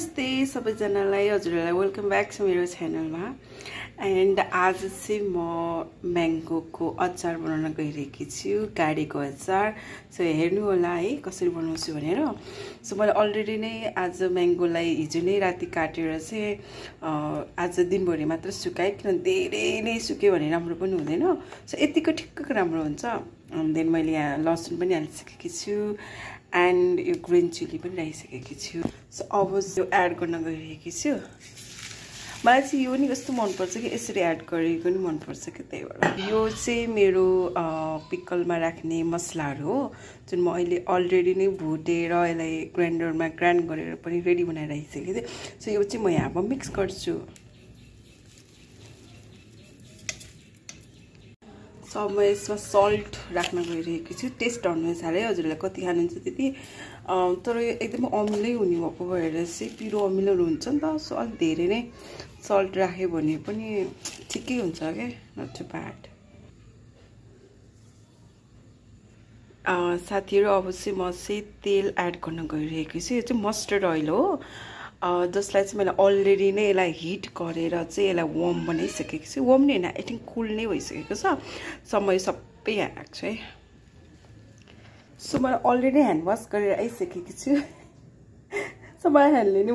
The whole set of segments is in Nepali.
नमस्ते सबैजनालाई हजुरहरूलाई वेलकम ब्याक टु मेरो च्यानलमा। एन्ड आज चाहिँ म म्याङ्गोको अचार बनाउन गइरहेकी छु, गाडीको अचार। सो हेर्नु होला है कसरी बनाउँछु भनेर। सो मैले अलरेडी नै आज म्याङ्गोलाई हिजो नै राति काटेर चाहिँ आज दिनभरि मात्र सुकाएँ, किन धेरै नै सुक्यो भने राम्रो पनि हुँदैन। सो यतिको ठिक्कको राम्रो हुन्छ। देन मैले यहाँ लसुन पनि हालिसकेकी छु एन्ड यो ग्रिन चिली पनि राखिसकेकी छु। सो अब यो एड गर्न गइरहेकी छु। मलाई चाहिँ यो नि कस्तो मनपर्छ कि यसरी एड गरेको नि मनपर्छ कि, त्यही भएर यो चाहिँ मेरो पिकलमा राख्ने मसलाहरू हो, जुन म अहिले अलरेडी नै भुटेर यसलाई ग्राइन्डरमा ग्राइन्ड गरेर पनि रेडी बनाएर राखिसकेको थिएँ। सो यो चाहिँ म यहाँ अब मिक्स गर्छु। सो म यसमा सल्ट राख्न गइरहेको छु, टेस्ट अनुसार है, हजुरलाई कति खानुहुन्छ त्यति। तर यो एकदमै अमिलै हुने भएको भएर चाहिँ पिरो अमिलोहरू हुन्छ नि त। सो अलिक धेरै नै सल्ट राख्यो भने पनि ठिकै हुन्छ क्या, नट टु ब्याड। साथीहरू अब चाहिँ म चाहिँ तेल एड गर्न गइरहेको छु। यो चाहिँ मस्टर्ड ओइल हो, जसलाई चाहिँ मैले अलरेडी नै यसलाई हिट गरेर चाहिँ यसलाई वार्म बनाइसकेको छु। वार्म नै होइन, आई थिङ्क कुल नै भइसकेको छ। सो म यो सबै यहाँ राख्छु है। सो मैले अलरेडी ह्यान्ड वास गरेर आइसकेको छु। सो मलाई ह्यान्डले नै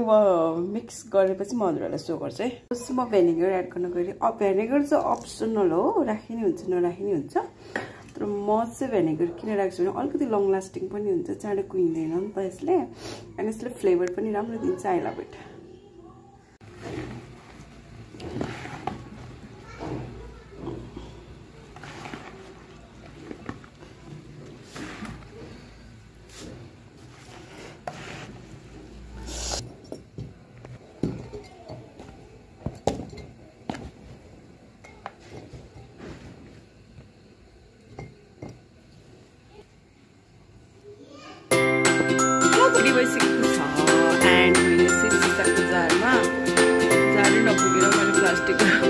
मिक्स गरेपछि म हजुरहरूलाई सो गर्छु है। जस्तो म भेनिगर एड गर्न गएँ। भेनिगर चाहिँ अप्सनल हो, राखिने हुन्छ नराखिने हुन्छ। तर म चाहिँ भेनिगर किन राख्छु भने अलिकति लङ लास्टिङ पनि हुन्छ, चाँडो कुहिँदैन नि त यसले। अनि यसले फ्लेभर पनि राम्रो दिन्छ। I love it. भइसकेको छ एन्ड मैले सिसाको जारमा जाडो नपुगेर मैले प्लास्टिक